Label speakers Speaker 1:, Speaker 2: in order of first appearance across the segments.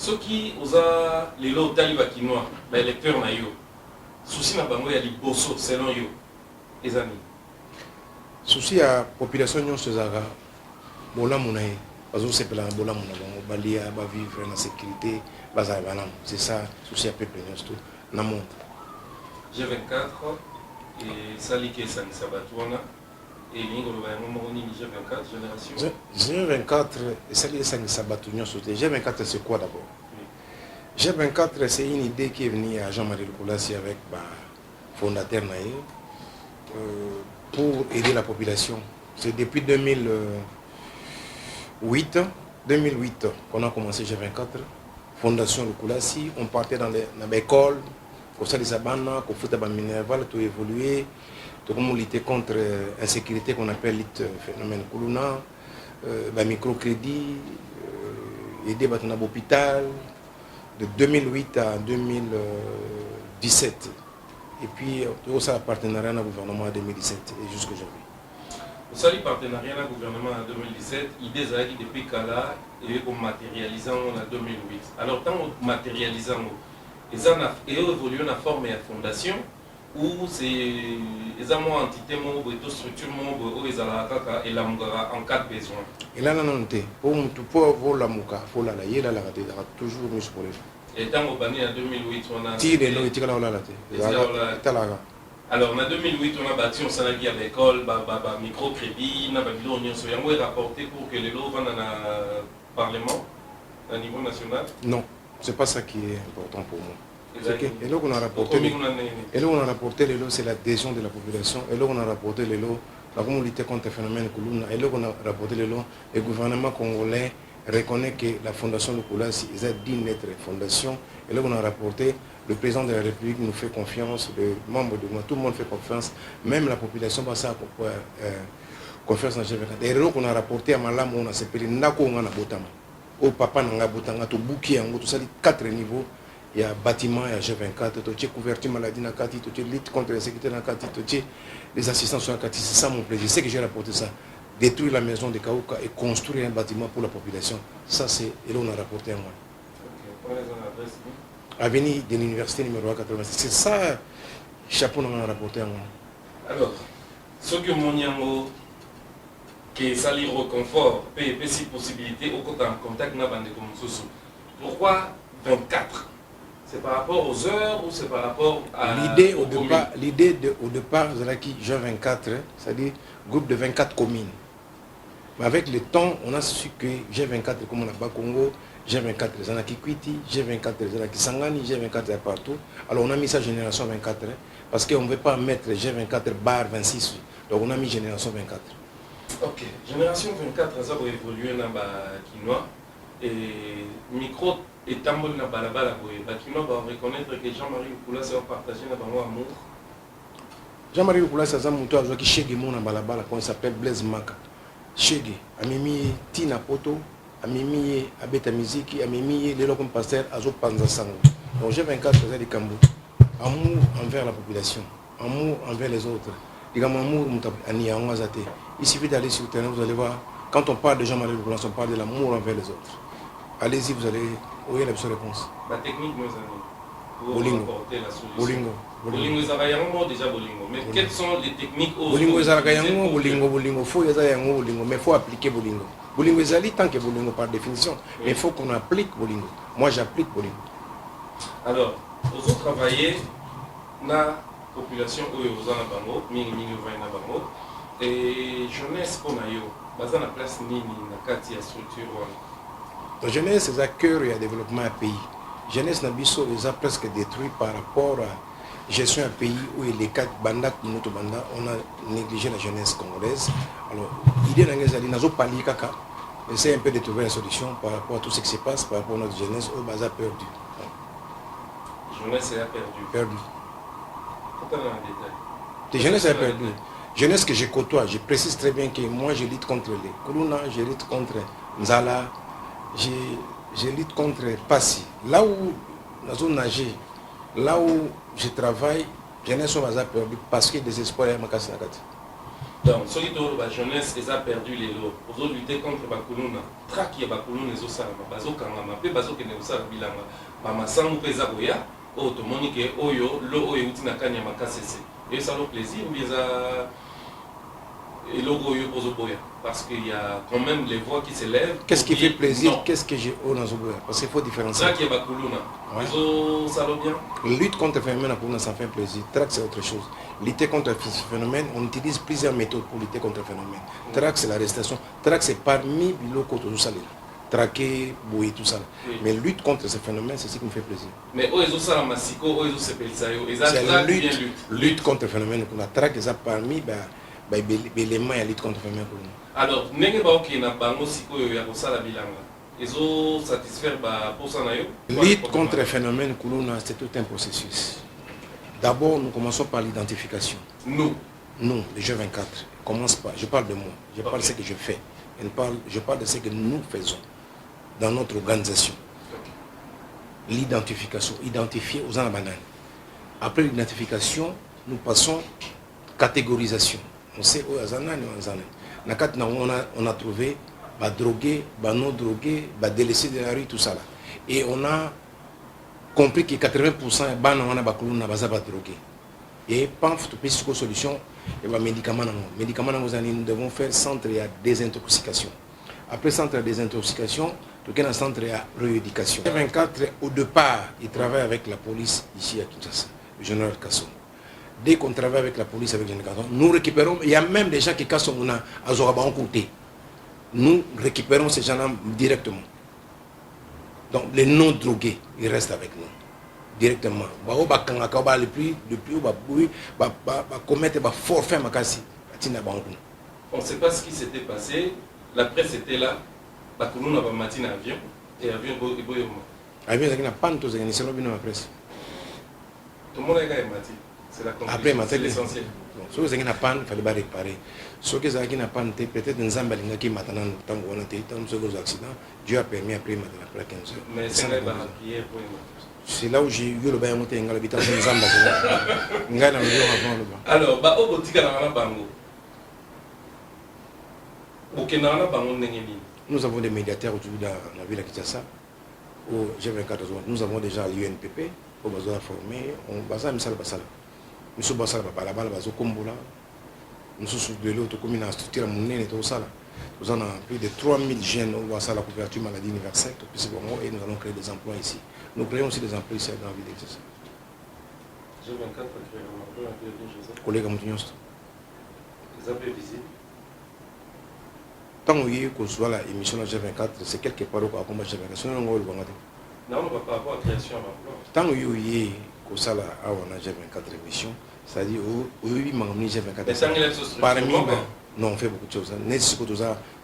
Speaker 1: ceux qui osa les lots talibakinois, les lecteurs na yo, souci na bango ya liboso selon yo, les amis.
Speaker 2: Souci à population nyon sezaka bola munaye, parce que c'est la bola munaye, balia, ba vivre en sécurité, baza balam. C'est ça souci à peuple nyon tout na monde.
Speaker 1: G24 et Salike Sani Sabatouana et Lingolo Bayango G24 génération.
Speaker 2: G24 et Salike Sani Sabatouana. G24 c'est quoi d'abord? G24 c'est une idée qui est venue à Jean-Marie Lukulassi avec le fondateur Naïe pour aider la population. C'est depuis 2008 qu'on a commencé G24, Fondation Lukulassi. On partait dans l'école. Comme ça, les abandons, qu'on fout à Minerval, tout évoluer, tout comment lutter contre l'insécurité qu'on appelle le phénomène Kuluna, microcrédit, aider à l'hôpital, de 2008 à 2017. Et puis, tout ça a partenariat au gouvernement en 2017 et jusqu'à aujourd'hui.
Speaker 1: Vous savez, partenariat au gouvernement en 2017, l'idée est depuis Kala et qu'on matérialise en 2008. Alors, tant qu'on matérialise ils ont évolué dans la forme de la fondation ou c'est une entité, une structure qui en cas de besoin.
Speaker 2: Et là, non, pour avoir la mouka, il faut la toujours mieux pour les gens.
Speaker 1: Et tant qu'on en 2008, on a... Alors, en 2008, on a bâti un salarié à l'école, microcrédit, on a rapporté pour que les lots vendent dans le Parlement, au niveau national.
Speaker 2: Non. C'est pas ça qui est important pour moi. Et là, on a rapporté les lots, c'est l'adhésion de la population. Et là, on a rapporté les lots, la communauté contre le phénomène Kuluna. Et là, on a rapporté les lots, le gouvernement congolais reconnaît que la fondation Lukulassi est digne d'être fondation. Et là, on a rapporté, le président de la République nous fait confiance, les membres de moi, tout le monde fait confiance, même la population va ça confiance dans G24. Et là, on a rapporté à Malam, on a séparé Nako, on a Botama. Au papa n'a pas de bouquet, tout ça, 4 niveaux. Il y a bâtiment, il y a G24, il y a couverture maladie, il y a lutte contre la sécurité, il y a les assistants sur la Kati. C'est ça mon plaisir. C'est que j'ai rapporté ça. Détruire la maison de Kaouka et construire un bâtiment pour la population. Ça, c'est. Et là, on a rapporté à moi. Avenue de l'université numéro 86. C'est ça, chapeau, on a rapporté à moi.
Speaker 1: Alors, ce que mon que ça lui reconfort, si possibilité, au contact n'a pas de comme pourquoi 24? C'est par rapport aux heures ou c'est par rapport à...
Speaker 2: L'idée au départ, G24, c'est-à-dire groupe de 24 communes. Mais avec le temps, on a su que G24 comme on a bas Congo, G24 les en a qui Kwiti, G24 les en a qui Sangani, G24 est partout. Alors on a mis ça génération 24, parce qu'on ne veut pas mettre G24 bar 26. Donc on a mis génération 24.
Speaker 1: Ok, génération 24, ça va évoluer dans le Kinois. Et micro et tambol na balabala, le Kinois va reconnaître que Jean-Marie Lukulassi a partagé dans mon amour.
Speaker 2: Jean-Marie Lukulassi a un mouton qui chègue mon na balabala, qu'on s'appelle Blaise Maka. Chègue, Amimi Tina Poto, Amimi Abeta Miziki, Amimi les locaux pasteur Azo Panza Sango. Donc j'ai 24 faisait des Kambo. Amour envers la population, amour envers les autres. Il suffit d'aller sur le terrain, vous allez voir, quand on parle de Jean-Marie Lukulassi, on parle de l'amour envers les autres. Allez-y, vous allez ouvrir la réponse.
Speaker 1: La technique, nous avons.
Speaker 2: Bolingo.
Speaker 1: Bolingo, déjà Bolingo. Mais quelles sont les techniques
Speaker 2: Bolingo, Bolingo, mais il faut appliquer Bolingo. Bolingo est tant que Bolingo par définition, mais il faut qu'on applique Bolingo. Moi, j'applique Bolingo.
Speaker 1: Alors, vous avez travaillé dans la population où vous avez bango, et jeunesse pour nayo, basé na place nini na kati ya structure.
Speaker 2: La jeunesse, c'est un cœur et un développement à pays. Jeunesse Nabiso les a presque détruit par rapport à gestion un pays où les 4 bandas, on a négligé la jeunesse congolaise. Alors, l'idée d'Angezali, n'a pas lié caca. Essaye un peu de trouver une solution par rapport à tout ce qui se passe, par rapport à notre jeunesse, au bas a perdu.
Speaker 1: Jeunesse a perdu.
Speaker 2: Perdu.
Speaker 1: Pourquoi dans le détail?
Speaker 2: La jeunesse a perdu. Jeunesse que je côtoie, je précise très bien que moi je lutte contre les Kuluna, je lutte contre Nzala, je lutte contre Passi. Là où nous avons nagé, là où je travaille, jeunesse a perdu parce que des espoirs à Makasi Nakati.
Speaker 1: Donc, ceux qui ont la jeunesse, ils ont perdu les lots. Ils ont lutté contre Bakuluna. Traki et Bakuluna, ils ont salama. Bazo Kangama, puis Bazo Keneosa Bilanga. Bamasangu Pezagoya, Otomonique, Oyo, Lo Oyo Utinakanya Makasese. Et ça a le plaisir, ou bien ça. Et logo Oyo Pozoboya. Parce qu'il y a quand même les voix qui s'élèvent.
Speaker 2: Qu'est-ce qui fait plaisir? Qu'est-ce que j'ai au Nazoboya? Parce qu'il faut différencier.
Speaker 1: Traki et Bakuluna. Ils ont ça bien.
Speaker 2: Lutte contre le phénomène, pour nous, ça fait plaisir. Traque, c'est autre chose. Lutter contre ce phénomène, on utilise plusieurs méthodes pour lutter contre le phénomène. Traque, c'est l'arrestation. Traque, c'est parmi les locaux tout ça. Traquer, bouiller, tout ça. Oui. Mais lutte contre ce phénomène, c'est ce qui me fait plaisir.
Speaker 1: Mais eux, ils ont ça la massiko, eux, ils ont ce pelsayo.
Speaker 2: C'est la lutte contre le phénomène. La traque, c'est parmi les éléments à lutte contre le phénomène.
Speaker 1: Alors, n'est-ce pas qu'il y a un siko, il y a ça la bilanga. Ils ont satisfait pour ça.
Speaker 2: Lutte contre le phénomène, c'est tout un processus. D'abord, nous commençons par l'identification.
Speaker 1: Nous,
Speaker 2: les G24, commence par, je parle de moi, je parle de ce que je fais, je parle de ce que nous faisons dans notre organisation. L'identification, identifier aux banane. Après l'identification, nous passons catégorisation. On sait où on a trouvé drogués, non drogués, délaissés de la rue, tout ça là. Et on a compris que 80% de drogués. Et paf, tu peux trouver une solution, et les médicaments. Nous devons faire centre de désintoxication. Après centre de désintoxication, tu as un centre de rééducation. 24, au départ, il travaille avec la police ici à Kinshasa, le général Kasso. Dès qu'on travaille avec la police, avec le général Kasso, nous récupérons, il y a même des gens qui cassent à Zoraban côté. Nous récupérons ces gens-là directement. Donc les non-drogués, ils restent avec nous. Directement. Depuis commettre un forfait.
Speaker 1: On ne sait pas ce qui s'était passé. La presse était là. Nous avons matin avion. Et avion est
Speaker 2: avion n'a pas de c'est la presse.
Speaker 1: Tout le monde est matin. C'est la conclusion. C'est l'essentiel.
Speaker 2: Ce qui n'a pas, il fallait réparer. Ce qui n'a pas, peut-être un Zambalinga qui maintenant, tant qu'on a été dans ce accident, Dieu a permis après la 15 heures.
Speaker 1: Mais c'est là hier pour
Speaker 2: c'est là où j'ai eu le bain monté en l'habitation de Zamba.
Speaker 1: Alors, au boutique à Bango.
Speaker 2: Nous avons des médiateurs aujourd'hui dans la ville de Kinshasa. Au G24, nous avons déjà l'UNPP, au besoin formé, on basa misal basala. Nous sommes basala la balle baso kombola. Nous sommes de l'autre commune à structure à Mounen et tout ça. Nous avons plus de 3000 jeunes au basa la couverture maladie universelle et nous allons créer des emplois ici. Nous créons aussi des emplois ici dans la ville de Kinshasa.
Speaker 1: G24 a créé un emploi à Kinshasa.
Speaker 2: Collègue Moutignos.
Speaker 1: Vous avez visité?
Speaker 2: Tant qu'on soit la émission de G24, c'est quelque part où on combat G24.
Speaker 1: Non, on ne va pas avoir création d'emploi.
Speaker 2: Tant qu'on soit la G24 émission, c'est-à-dire où G24. Parmi non, on fait beaucoup de choses.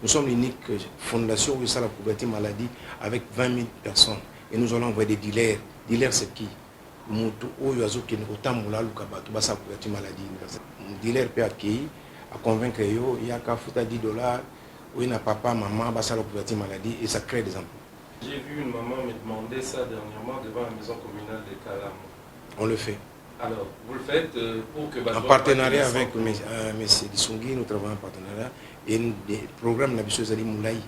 Speaker 2: Nous sommes l'unique fondation où ça la couverture maladie avec 20 000 personnes. Et nous allons envoyer des dealers. Dealers, c'est qui? Dealer peut accueillir, à convaincre, il y a qu'à foutre $10, où il n'a papa, maman, ça la couverture maladie et ça crée des emplois.
Speaker 1: J'ai vu une maman me demander ça dernièrement devant la maison communale de Kalam.
Speaker 2: On le fait.
Speaker 1: Alors, vous le faites pour que...
Speaker 2: En partenariat avec M. Dissongui, nous travaillons en partenariat et des programmes d'Abissou Moulaï.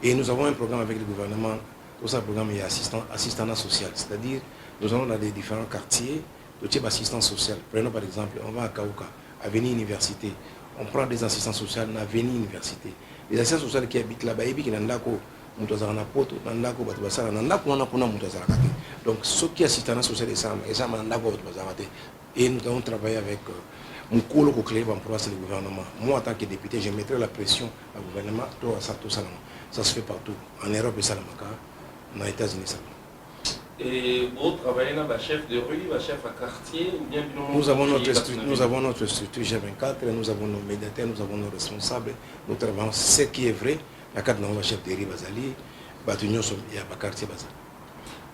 Speaker 2: Et nous avons un programme avec le gouvernement, tout ça, programme est assistance social. C'est-à-dire, nous allons dans des différents quartiers de type assistance sociale. Prenons par exemple, on va à Kaouka, Avenue Université. On prend des assistants sociaux à Avenue Université. Les assistants sociaux qui habitent là-bas, ils ont donc, ceux qui assistent à la société, et nous avons travaillé avec mon collègue clé pour le gouvernement. Moi, en tant que député, je mettrai la pression au gouvernement. Ça se fait partout. En Europe, et en États-Unis.
Speaker 1: Et vous travaillez là, chef de rue, chef à quartier ou bien
Speaker 2: nous avons notre structure G24, nous avons nos médiateurs, nous avons nos responsables. Nous travaillons ce qui est vrai. La carte de chef de rue Bazali, Batunion et à quartier Bazali.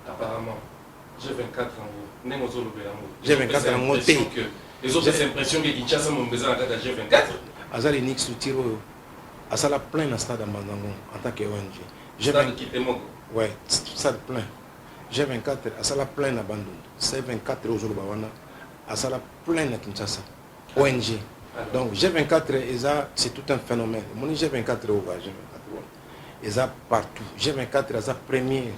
Speaker 1: Apparemment, G24 en haut.
Speaker 2: G24 en haut.
Speaker 1: Les autres impressions que Kinshasa m'ont besoin de G24.
Speaker 2: Azali Nix Soutiro, à ça la plein dans stade en tant que ONG.
Speaker 1: Stade qui était mon.
Speaker 2: Oui, stade plein. G24, à ça la plein à Bandung. C24 aujourd'hui, à ça la plein à Kinshasa. ONG. Donc G24, c'est tout un phénomène. Mon G24 au G24. Ils ont partout. G24, c'est la première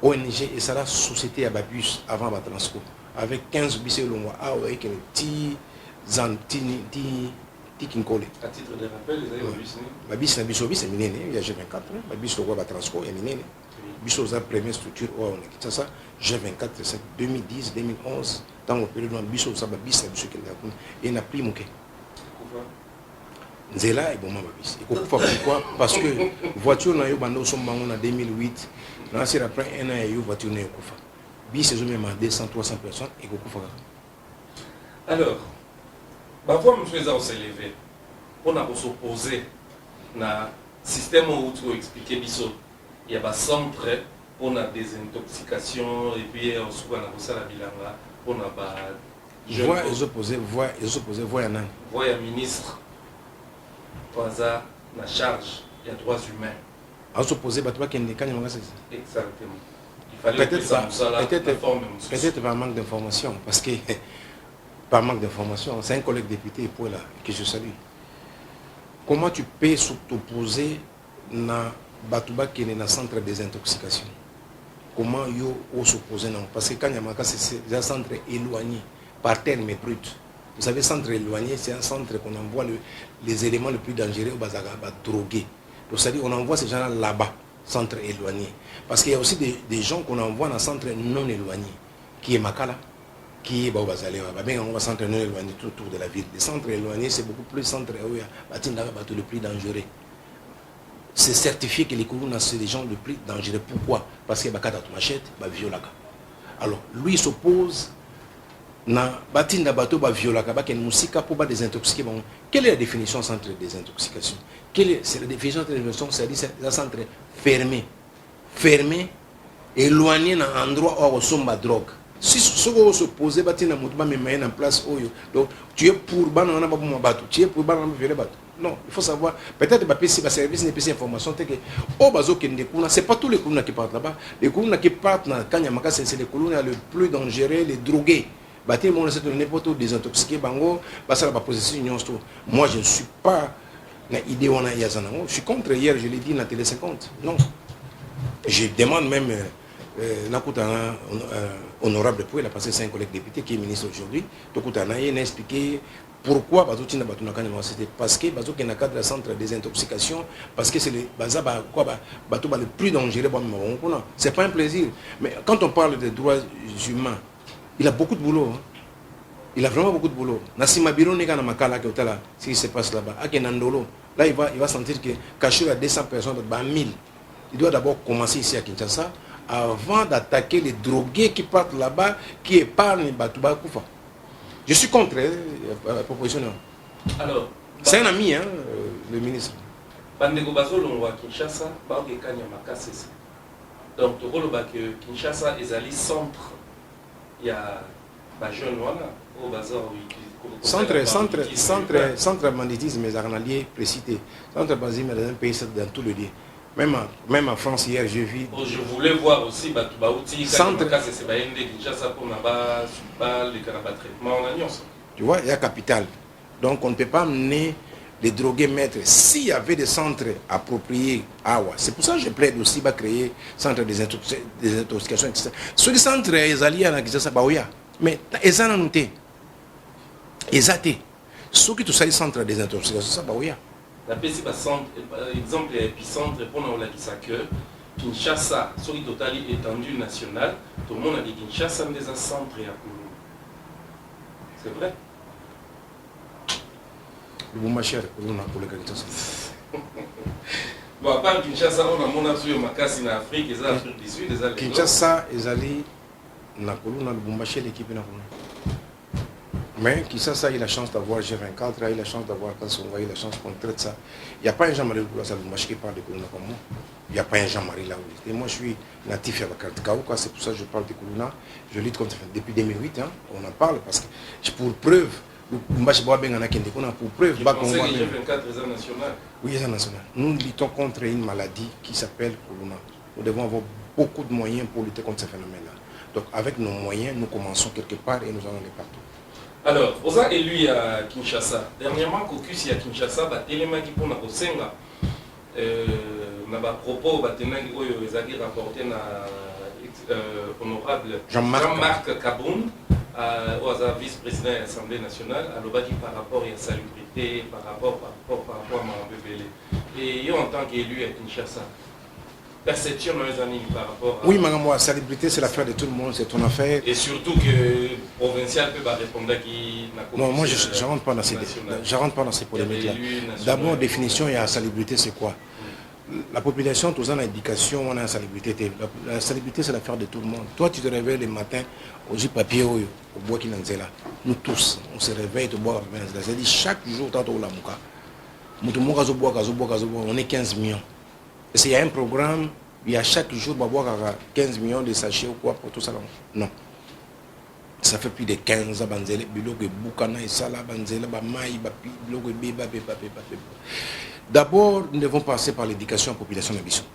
Speaker 2: ONG et c'est la société à Babus avant la Transco. Avec 15 bus et l'on a avec un petit Zantini, Kinkole.
Speaker 1: À titre de rappel, les aïeux
Speaker 2: Babus, c'est miné, il y a G24, Babus, le roi de Transco est miné. Babus, c'est la première structure où on a ça. G24, c'est 2010, 2011, dans le période où Babus, c'est Babus, et il n'a plus mouqué. Nzela est bon Babis. Pourquoi? Parce que voiture n'a eu bando son bangon en 2008. Là c'est après un an et voiture n'a eu kufa. Bis c'est même 200 300 personnes et kufa.
Speaker 1: Alors, bah voir monsieur les s'élever. On a s'opposer na système où tu expliquer biso. Il y a un centre pour la désintoxication et puis on se voit dans ça la bilanga. On a pas
Speaker 2: voix les opposés, voix un an.
Speaker 1: Voix un ministre. Toza la charge des droits humains.
Speaker 2: À s'opposer, exactement.
Speaker 1: Il fallait
Speaker 2: peut-être par manque d'information, parce que par manque d'information, c'est un collègue député pour là que je salue. Comment tu peux s'opposer na Batouba qui est dans le centre de désintoxication? Comment yo s'opposer non? Parce que quand Yamaka c'est un centre éloigné, par terre mais brut. Vous savez, centre éloigné, c'est un centre qu'on envoie les éléments les plus dangereux au Bazaga, drogués. Donc, c'est-à-dire qu'on envoie ces gens-là là-bas, centre éloigné. Parce qu'il y a aussi des gens qu'on envoie dans un centre non éloigné, qui est Makala, qui est Baobazalé, on va centre non éloigné tout autour de la ville. Les centres éloignés, c'est beaucoup plus centre où il y a le plus dangereux. C'est certifié que les Kourouna, c'est les gens les plus dangereux. Pourquoi? Parce qu'il y a Bakata Machette, Violaka. Alors, lui, il s'oppose. Na batinda bateau ba viola kaba ken musika pour ba désintoxiquer. Bon, quelle est la définition centre de désintoxication? C'est la définition de désintoxication, c'est un centre fermé, éloigné dans un endroit où on somba drogue. Si on se pose batinda mutuba me mettre en place oyo, donc tu es pour ba na ba pour bateau, tu es pour ba na violer bateau. Non, il faut savoir, peut-être que le service n'est pas information, c'est que c'est pas tous les Kourouna qui partent là-bas. Les Kourouna qui partent dans Kanyamaka, c'est les Kourouna les plus dangereux, les drogués. Moi, je ne suis pas idée je suis contre hier, je l'ai dit dans Télé 50. Non. Je demande même honorable pour il a passé 5 collègues députés qui est ministre aujourd'hui. Il a expliqué pourquoi c'était parce que il y a cadre centre des intoxications, parce que c'est le plus dangereux. C'est pas un plaisir. Mais quand on parle des droits humains, il a beaucoup de boulot. Hein. Il a vraiment beaucoup de boulot. Nassima Biro n'est qu'à Makala, ce qui se passe là-bas. À Kenandolo, là, il va sentir que caché à 200 personnes, 1000. Il doit d'abord commencer ici à Kinshasa avant d'attaquer les drogués qui partent là-bas, qui épargnent Batouba Koufa. Je suis contre la proposition.
Speaker 1: Alors,
Speaker 2: c'est un ami, hein, le ministre.
Speaker 1: Bandego Bazol, on voit Kinshasa, donc, Kinshasa est allé centre. Il y a jeune au bazar centre banditisme
Speaker 2: mais arnalier précité. Centre banditisme dans un pays dans tout le lieu. Même en France hier j'ai vu.
Speaker 1: Je voulais voir aussi centre
Speaker 2: tu vois, il y a capital. Donc on ne peut pas amener les drogués maîtres. S'il y avait des centres appropriés, c'est pour ça que je plaide aussi à créer centre des intoxications, etc. Sur les centres, ils alliés à Kinshasa, mais ils en ont noté. Ils ont été. Ceux qui sont les centres des intoxications, ça,
Speaker 1: la PCB centre, par exemple, l'épicentre pour nous que Kinshasa, sur le total étendue nationale, tout le monde a dit Kinshasa des centres et à Koulou. C'est vrai?
Speaker 2: Le bon cher pour le Kinshasa.
Speaker 1: Bon, à part Kinshasa, on a mon absolu Makassi en Afrique, et l'Afrique du Sud, les
Speaker 2: Kinshasa, ils allaient dans le bon cher l'équipe. Mais Kinshasa, il a la chance d'avoir G24, il a la chance d'avoir Kassonga, il a la chance qu'on traite ça. Il n'y a pas un Jean-Marie qui parle de Koulouna comme moi. Il n'y a pas un Jean-Marie là où. Et moi, je suis natif à Bakatkaouka, c'est pour ça que je parle de Koulouna. Je lutte contre depuis 2008, hein, on en parle parce que pour preuve. Pour preuve, oui, c'est national. Nous luttons contre une maladie qui s'appelle Koulouna. Nous devons avoir beaucoup de moyens pour lutter contre ce phénomène-là. Donc, avec nos moyens, nous commençons quelque part et nous allons aller partout.
Speaker 1: Alors, vous avez élu à Kinshasa. Dernièrement, caucus à Kinshasa, Téléma qui pour la Senga, na ba propos batenangi oyo ezaki rapporté na honorable Jean-Marc Kaboun au vice-président de l'Assemblée nationale, alobaki par rapport à la salubrité, par rapport à Mambébélé. Et en tant qu'élu à Kinshasa, perception par rapport à...
Speaker 2: Oui, madame, la salubrité, c'est l'affaire de tout le monde, c'est ton affaire.
Speaker 1: Et surtout que provincial peut répondre à qui...
Speaker 2: Non, moi, je ne rentre pas dans ces polémiques-là. D'abord, définition, il y a la salubrité, c'est quoi? La population, tous en éducation, on a la salubrité. La salubrité, c'est l'affaire de tout le monde. Toi, tu te réveilles le matin, au papier, au bois qui n'en est là. Nous tous, on se réveille, au bois, c'est-à-dire chaque jour, on est 15 millions. Et s'il y a un programme, il y a chaque jour, 15 millions de sachets ou quoi pour tout ça. Non. Ça fait plus de 15 ans, d'abord, nous devons passer par l'éducation à la population de Bisson.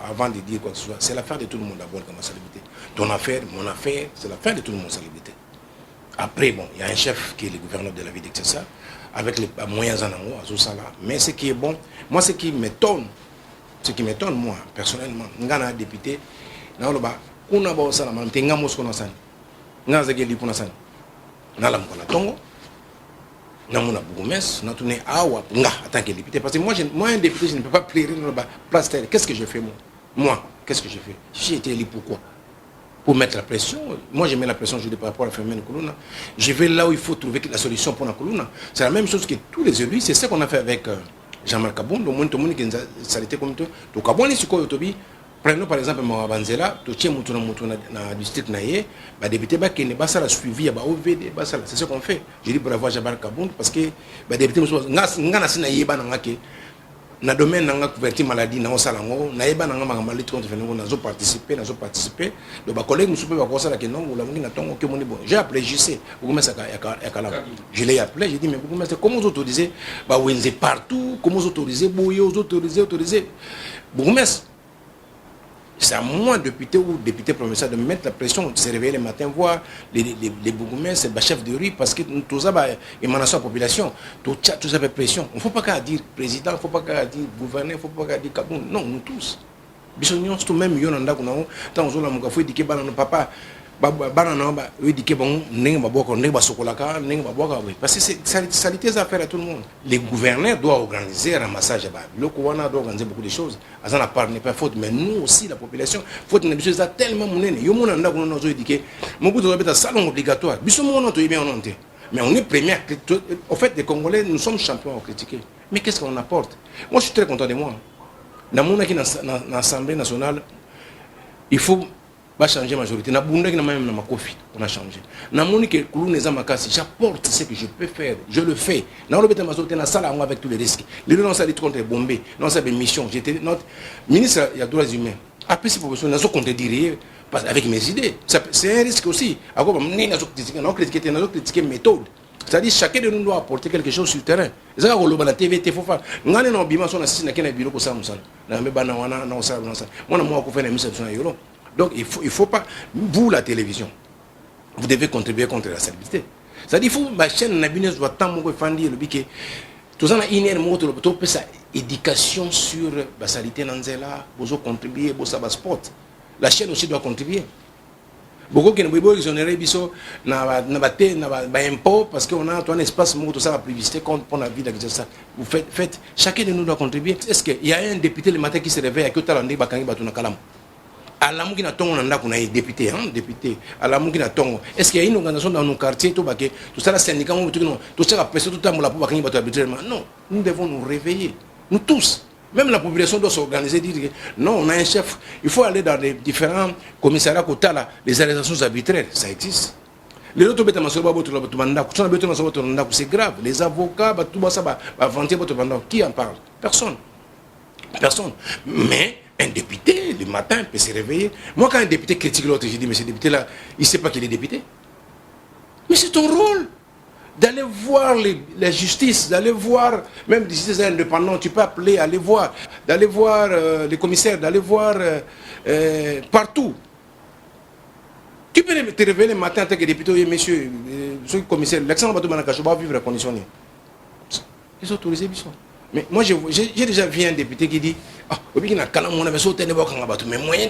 Speaker 2: Avant de dire quoi que ce soit, c'est l'affaire de tout le monde d'abord comme salubrité. Ton affaire, mon affaire, c'est l'affaire de tout le monde salubrité. Après, bon, il y a un chef qui est le gouverneur de la ville de Kinshasa, avec les moyens en haut, à tout ça là. Mais ce qui est bon, moi ce qui m'étonne, moi, personnellement, ngana député, na loba, kuna ba osala mantenga mosko sani. Ngaza geli kuna sani. Na la mkola tongo. Na mona bourgmestre, na tourné awa nga en tant que député parce que moi un député je ne peux pas plaire dans la place terre. Qu'est-ce que je fais moi qu'est-ce que je fais? J'ai été élu pourquoi? Pour mettre la pression. Moi, je mets la pression, je dis par rapport à la phénomène Kuluna. Je vais là où il faut trouver la solution pour la Kuluna. C'est la même chose que tous les élus. C'est ce qu'on a fait avec Jean-Marc Kaboun. Le monde qui a salité comme tout. Donc, à Boani, prenons par exemple Mawabanzela, tu tiens dans le district Naye, les députés qui ne sont pas suivis, c'est ce qu'on fait. Je dis bravo à Jean-Marc Kaboun parce que les députés na domaine na couverture maladie na osala ngo na yeba na ngama lutte contre phénomène nazo participer donc ba collègue musupe ba kosala ke non la mungi na tongo ke moni bon j'ai appelé JC beaucoup ça ya kala je l'ai appelé j'ai dit mais beaucoup c'est comment vous autorisez ba wenze partout comment vous autorisez boyo autoriser beaucoup c'est à moi, député ou député provincial, de mettre la pression, de se réveiller le matin, voir les bourgmestres, les chefs de rue, parce que tout ça, émanation à la population, tout ça fait pression. Il ne faut pas qu'à dire président, il ne faut pas qu'à dire gouverneur, il ne faut pas qu'à dire Kaboun. Non, nous tous. Bisognon, c'est tout même, il y a un peu tant que nous faut dire que papa, parce que c'est salité affaire à tout le monde. Les gouverneurs doivent organiser un ramassage. Le Kouana doit organiser beaucoup de choses. La part n'est pas faute, mais nous aussi, la population, faute n'est pas tellement monnaie. Il y a un salon obligatoire. Mais on est premier. En fait, les Congolais, nous sommes champions à critiquer. Mais qu'est-ce qu'on apporte? Moi, je suis très content de moi. Dans l'Assemblée nationale, il faut changer la majorité. On a changé. J'apporte ce que je peux faire. Je le fais. Avec tous les risques. Les gens ont dit contre bombé. Non, c'est une mission. J'étais notre ministre il y a droits humains. Après, c'est pour ça que nous avons contredire avec mes idées. C'est un risque aussi. Nous avons critiqué méthode. C'est-à-dire chacun de nous doit apporter quelque chose sur le terrain. C'est ça que la TV, il faut faire. Nous avons un bureau pour ça. Donc il faut pas, vous la télévision, vous devez contribuer contre la salubrité. C'est-à-dire qu'il faut ma chaîne Nabines doit tant me faire dire le biquet. Tout ça une heure moto le bateau sa éducation sur la saleté nanzela, vous contribuer pour ça sport. La chaîne aussi doit contribuer. Beaucoup qui ne peuvent pas exonérer biso na impôt parce qu'on a un espace moto ça la publicité contre pour la vie de ça. Vous faites chacun de nous doit contribuer. Est-ce qu'il y a un député le matin qui se réveille à Kyotalande Bakangi Batuna Kalam? À la Moukina Tongo, on a député, député. À la Moukina Tongo. Est-ce qu'il y a une organisation dans nos quartiers, tout ça, la syndicat, tout ça, la pression, tout le temps, pour la arbitrairement? Non, nous devons nous réveiller. Nous tous. Même la population doit s'organiser, dire non, on a un chef. Il faut aller dans les différents commissariats, les arrestations arbitraires. Ça existe. Les autres c'est grave. Les avocats, qui en parle? Personne. Personne. Mais un député, le matin, peut se réveiller. Moi, quand un député critique l'autre, je dis, mais ce député-là, il ne sait pas qu'il est député. Mais c'est ton rôle d'aller voir la justice, d'aller voir, même des justices indépendants, tu peux appeler, aller voir, d'aller voir les commissaires, d'aller voir partout. Tu peux te réveiller le matin en tant que député, monsieur, ce commissaire, l'accent va vivre la condition. Ils ont autorisé Bisson. Mais moi, j'ai déjà vu un député qui dit ah, mais moyen.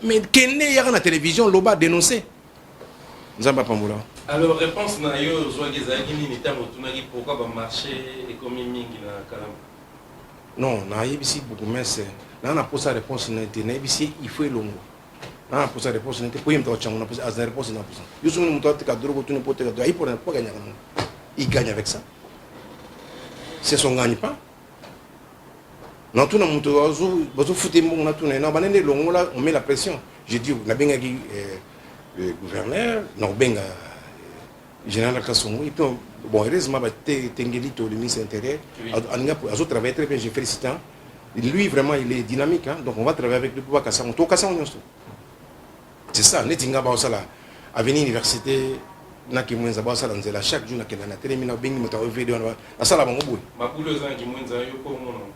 Speaker 2: Mais qu'il y a la télévision, l'OBA dénoncé.
Speaker 1: Alors, réponse na yo, pourquoi le marché est comme mingi na Kalam?
Speaker 2: Non, na ici beaucoup mais c'est là on a posé la réponse na ici il faut longo. Là on a posé la réponse na pour y me toucher on a posé la réponse na pour ça. Yo suis mon toit cadre ko tu ne peux te gagner pour pas gagner. Il gagne avec ça. C'est son gagne pas. Non tout na muto ozo bozo futé mon na tout na banene longo là on met la pression. J'ai dit na benga le gouverneur, non benga général Kassongo et puis bon heureusement Tengelito le ministre intérieur a travaillé très bien, j'ai félicité. Lui vraiment il est dynamique hein? Donc on va travailler avec lui pour Kassan. C'est ça, netinga ba osala avenir université na ki mwenza ba osala nzela chaque jour na kena na termina bengi mota ovede na sala bango boule.
Speaker 1: Mabulo za ki mwenza yo ko mono.